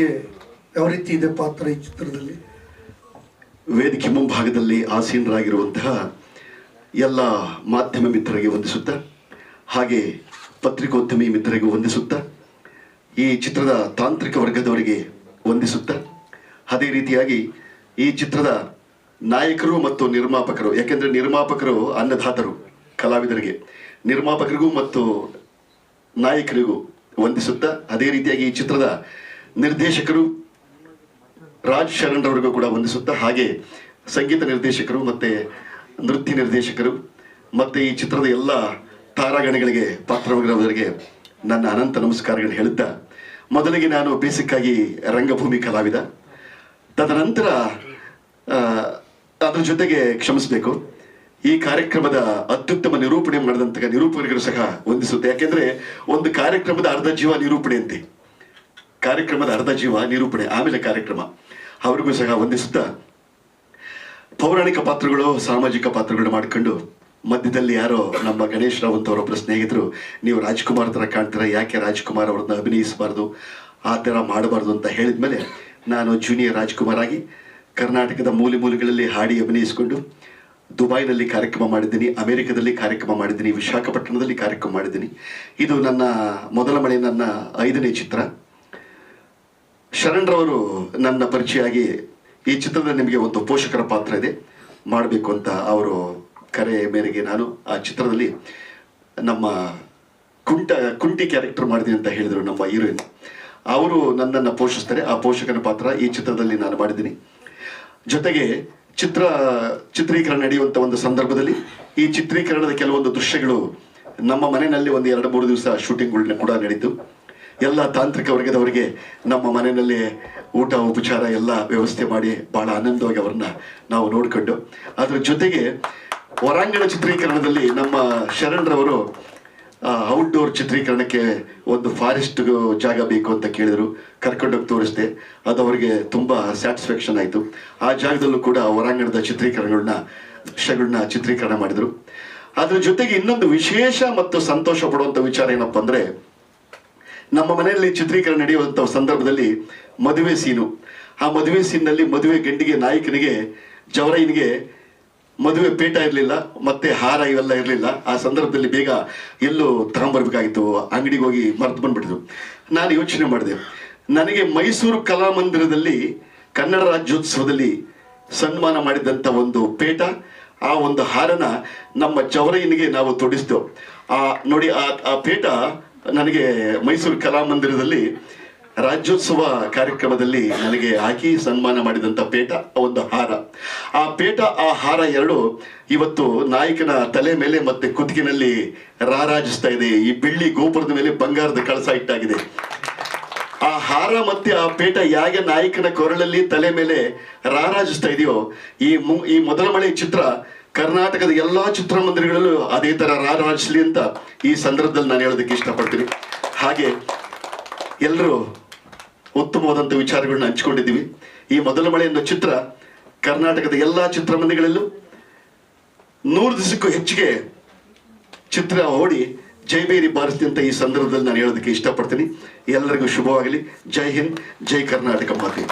ಯಾವ ರೀತಿ ಇದೆ ಪಾತ್ರ ಈ ಚಿತ್ರದಲ್ಲಿ? ವೇದಿಕೆ ಮುಂಭಾಗದಲ್ಲಿ ಆಸೀನರಾಗಿರುವಂತಹ ಎಲ್ಲ ಮಾಧ್ಯಮ ಮಿತ್ರರಿಗೆ ವಂದಿಸುತ್ತಾ, ಹಾಗೆ ಪತ್ರಿಕೋದ್ಯಮಿ ಮಿತ್ರರಿಗೂ ವಂದಿಸುತ್ತಾ, ಈ ಚಿತ್ರದ ತಾಂತ್ರಿಕ ವರ್ಗದವರಿಗೆ ವಂದಿಸುತ್ತಾ, ಅದೇ ರೀತಿಯಾಗಿ ಈ ಚಿತ್ರದ ನಾಯಕರು ಮತ್ತು ನಿರ್ಮಾಪಕರು, ಯಾಕೆಂದರೆ ನಿರ್ಮಾಪಕರು ಅನ್ನದಾತರು ಕಲಾವಿದರಿಗೆ, ನಿರ್ಮಾಪಕರಿಗೂ ಮತ್ತು ನಾಯಕರಿಗೂ ವಂದಿಸುತ್ತಾ, ಅದೇ ರೀತಿಯಾಗಿ ಈ ಚಿತ್ರದ ನಿರ್ದೇಶಕರು ರಾಜ್ ಶರಣ್ ಅವರಿಗೂ ಕೂಡ ವಂದಿಸುತ್ತಾ, ಹಾಗೆ ಸಂಗೀತ ನಿರ್ದೇಶಕರು ಮತ್ತು ನೃತ್ಯ ನಿರ್ದೇಶಕರು ಮತ್ತು ಈ ಚಿತ್ರದ ಎಲ್ಲ ತಾರಾಗಣಗಳಿಗೆ, ಪಾತ್ರವರ್ಗದವರಿಗೆ ನನ್ನ ಅನಂತ ನಮಸ್ಕಾರಗಳನ್ನು ಹೇಳುತ್ತಾ, ಮೊದಲಿಗೆ ನಾನು ಬೇಸಿಕ್ಕಾಗಿ ರಂಗಭೂಮಿ ಕಲಾವಿದ, ತದನಂತರ ಅದ್ರ ಜೊತೆಗೆ ಕ್ಷಮಿಸಬೇಕು, ಈ ಕಾರ್ಯಕ್ರಮದ ಅತ್ಯುತ್ತಮ ನಿರೂಪಣೆ ಮಾಡಿದಂತಹ ನಿರೂಪಕರಿಗೂ ಸಹ ವಂದಿಸುತ್ತೆ. ಯಾಕೆಂದರೆ ಒಂದು ಕಾರ್ಯಕ್ರಮದ ಅರ್ಧ ಜೀವ ನಿರೂಪಣೆ ಅಂತೆ, ಕಾರ್ಯಕ್ರಮದ ಅರ್ಧ ಜೀವ ನಿರೂಪಣೆ, ಆಮೇಲೆ ಕಾರ್ಯಕ್ರಮ. ಅವರಿಗೂ ಸಹ ವಂದಿಸುತ್ತಾ, ಪೌರಾಣಿಕ ಪಾತ್ರಗಳು, ಸಾಮಾಜಿಕ ಪಾತ್ರಗಳು ಮಾಡಿಕೊಂಡು ಮಧ್ಯದಲ್ಲಿ ಯಾರೋ ನಮ್ಮ ಗಣೇಶ್ ರಾವಂತ್ ಅವರೊಬ್ಬರ ಸ್ನೇಹಿತರು, ನೀವು ರಾಜ್ಕುಮಾರ್ ಥರ ಕಾಣ್ತೀರ, ಯಾಕೆ ರಾಜ್ಕುಮಾರ್ ಅವ್ರನ್ನ ಅಭಿನಯಿಸಬಾರ್ದು, ಆ ಥರ ಮಾಡಬಾರ್ದು ಅಂತ ಹೇಳಿದ ಮೇಲೆ ನಾನು ಜೂನಿಯರ್ ರಾಜ್ಕುಮಾರ್ ಆಗಿ ಕರ್ನಾಟಕದ ಮೂಲೆ ಮೂಲೆಗಳಲ್ಲಿ ಹಾಡಿ ಅಭಿನಯಿಸಿಕೊಂಡು ದುಬೈನಲ್ಲಿ ಕಾರ್ಯಕ್ರಮ ಮಾಡಿದ್ದೀನಿ, ಅಮೆರಿಕದಲ್ಲಿ ಕಾರ್ಯಕ್ರಮ ಮಾಡಿದ್ದೀನಿ, ವಿಶಾಖಪಟ್ಟಣದಲ್ಲಿ ಕಾರ್ಯಕ್ರಮ ಮಾಡಿದ್ದೀನಿ. ಇದು ನನ್ನ ಮೊದಲ ಮಳೆ, ನನ್ನ 5ನೇ ಚಿತ್ರ. ಶರಣ್ರವರು ನನ್ನ ಪರಿಚಯ ಆಗಿ ಈ ಚಿತ್ರದಲ್ಲಿ ನಿಮಗೆ ಒಂದು ಪೋಷಕರ ಪಾತ್ರ ಇದೆ ಮಾಡಬೇಕು ಅಂತ ಅವರು ಕರೆ ಮೇರೆಗೆ ನಾನು ಆ ಚಿತ್ರದಲ್ಲಿ ನಮ್ಮ ಕುಂಟಿ ಕ್ಯಾರೆಕ್ಟರ್ ಮಾಡಿದ್ದೀನಿ ಅಂತ ಹೇಳಿದರು ನಮ್ಮ ಹೀರೋಯಿನ್. ಅವರು ನನ್ನನ್ನು ಪೋಷಿಸ್ತಾರೆ. ಆ ಪೋಷಕನ ಪಾತ್ರ ಈ ಚಿತ್ರದಲ್ಲಿ ನಾನು ಮಾಡಿದ್ದೀನಿ. ಜೊತೆಗೆ ಚಿತ್ರೀಕರಣ ನಡೆಯುವಂಥ ಒಂದು ಸಂದರ್ಭದಲ್ಲಿ ಈ ಚಿತ್ರೀಕರಣದ ಕೆಲವೊಂದು ದೃಶ್ಯಗಳು ನಮ್ಮ ಮನೆಯಲ್ಲಿ ಒಂದು 2-3 ದಿವಸ ಶೂಟಿಂಗ್ಗಳನ್ನ ಕೂಡ ನಡೀತು. ಎಲ್ಲ ತಾಂತ್ರಿಕ ವರ್ಗದವರಿಗೆ ನಮ್ಮ ಮನೆಯಲ್ಲಿ ಊಟ ಉಪಚಾರ ಎಲ್ಲ ವ್ಯವಸ್ಥೆ ಮಾಡಿ ಭಾಳ ಆನಂದವಾಗಿ ಅವ್ರನ್ನ ನಾವು ನೋಡಿಕೊಂಡು, ಅದ್ರ ಜೊತೆಗೆ ಹೊರಾಂಗಣ ಚಿತ್ರೀಕರಣದಲ್ಲಿ ನಮ್ಮ ಶರಣ್ರವರು ಔಟ್ಡೋರ್ ಚಿತ್ರೀಕರಣಕ್ಕೆ ಒಂದು ಫಾರೆಸ್ಟ್ ಜಾಗ ಬೇಕು ಅಂತ ಕೇಳಿದರು, ಕರ್ಕೊಂಡೋಗಿ ತೋರಿಸಿದೆ. ಅದು ಅವರಿಗೆ ತುಂಬ ಸ್ಯಾಟಿಸ್ಫ್ಯಾಕ್ಷನ್ ಆಯಿತು. ಆ ಜಾಗದಲ್ಲೂ ಕೂಡ ಹೊರಾಂಗಣದ ದೃಶ್ಯಗಳನ್ನ ಚಿತ್ರೀಕರಣ ಮಾಡಿದರು. ಅದ್ರ ಜೊತೆಗೆ ಇನ್ನೊಂದು ವಿಶೇಷ ಮತ್ತು ಸಂತೋಷ ಪಡುವಂಥ ವಿಚಾರ ಏನಪ್ಪ ಅಂದರೆ, ನಮ್ಮ ಮನೆಯಲ್ಲಿ ಚಿತ್ರೀಕರಣ ನಡೆಯುವಂಥ ಸಂದರ್ಭದಲ್ಲಿ ಮದುವೆ ಸೀನು, ಆ ಮದುವೆ ಸೀನ್ನಲ್ಲಿ ಮದುವೆ ಗಂಡಿಗೆ, ನಾಯಕನಿಗೆ, ಜವರೈನಿಗೆ ಮದುವೆ ಪೇಟ ಇರಲಿಲ್ಲ, ಮತ್ತೆ ಹಾರ ಇವೆಲ್ಲ ಇರಲಿಲ್ಲ. ಆ ಸಂದರ್ಭದಲ್ಲಿ ಬೇಗ ಎಲ್ಲೋ ತಗೊಂಬರ್ಬೇಕಾಗಿತ್ತು, ಅಂಗಡಿಗೆ ಹೋಗಿ ಮರೆತು ಬಂದ್ಬಿಟ್ಟಿದ್ರು. ನಾನು ಯೋಚನೆ ಮಾಡಿದೆ, ನನಗೆ ಮೈಸೂರು ಕಲಾಮಂದಿರದಲ್ಲಿ ಕನ್ನಡ ರಾಜ್ಯೋತ್ಸವದಲ್ಲಿ ಸನ್ಮಾನ ಮಾಡಿದಂಥ ಒಂದು ಪೇಟ, ಆ ಒಂದು ಹಾರನ ನಮ್ಮ ಜವರೈನಿಗೆ ನಾವು ತೊಡಿಸಿದೆವು. ನೋಡಿ, ಆ ಪೇಟ ನನಗೆ ಮೈಸೂರು ಕಲಾಮಂದಿರದಲ್ಲಿ ರಾಜ್ಯೋತ್ಸವ ಕಾರ್ಯಕ್ರಮದಲ್ಲಿ ನನಗೆ ಹಾಕಿ ಸನ್ಮಾನ ಮಾಡಿದಂಥ ಪೇಟ, ಒಂದು ಹಾರ. ಆ ಪೇಟ, ಆ ಹಾರ ಎರಡು ಇವತ್ತು ನಾಯಕನ ತಲೆ ಮೇಲೆ ಮತ್ತೆ ಕುತ್ತಿಗೆನಲ್ಲಿ ರಾರಾಜಿಸ್ತಾ ಇದೆ. ಈ ಬೆಳ್ಳಿ ಗೋಪುರದ ಮೇಲೆ ಬಂಗಾರದ ಕಳಸ ಇಟ್ಟಾಗಿದೆ. ಆ ಹಾರ ಮತ್ತೆ ಆ ಪೇಟ ಹೇಗೆ ನಾಯಕನ ಕೊರಳಲ್ಲಿ ತಲೆ ಮೇಲೆ ರಾರಾಜಿಸ್ತಾ ಇದೆಯೋ, ಈ ಮೊದಲ ಮಳೆ ಚಿತ್ರ ಕರ್ನಾಟಕದ ಎಲ್ಲಾ ಚಿತ್ರಮಂದಿರಗಳಲ್ಲೂ ಅದೇ ತರ ರಾರಾಜಿಸಲಿ ಅಂತ ಈ ಸಂದರ್ಭದಲ್ಲಿ ನಾನು ಹೇಳೋದಕ್ಕೆ ಇಷ್ಟಪಡ್ತೀನಿ. ಹಾಗೆ ಎಲ್ಲರೂ ಉತ್ತಮವಾದಂಥ ವಿಚಾರಗಳನ್ನ ಹಂಚಿಕೊಂಡಿದ್ದೀವಿ. ಈ ಮೊದಲ ಮಳೆ ಅನ್ನೋ ಚಿತ್ರ ಕರ್ನಾಟಕದ ಎಲ್ಲಾ ಚಿತ್ರಮಂದಿರಗಳಲ್ಲೂ 100 ದಿವಸಕ್ಕೂ ಹೆಚ್ಚಿಗೆ ಚಿತ್ರ ಓಡಿ ಜೈಬೇರಿ ಬಾರಿಸ್ತಿ ಅಂತ ಈ ಸಂದರ್ಭದಲ್ಲಿ ನಾನು ಹೇಳೋದಕ್ಕೆ ಇಷ್ಟಪಡ್ತೀನಿ. ಎಲ್ಲರಿಗೂ ಶುಭವಾಗಲಿ. ಜೈ ಹಿಂದ್, ಜೈ ಕರ್ನಾಟಕ ಮಾತೆ.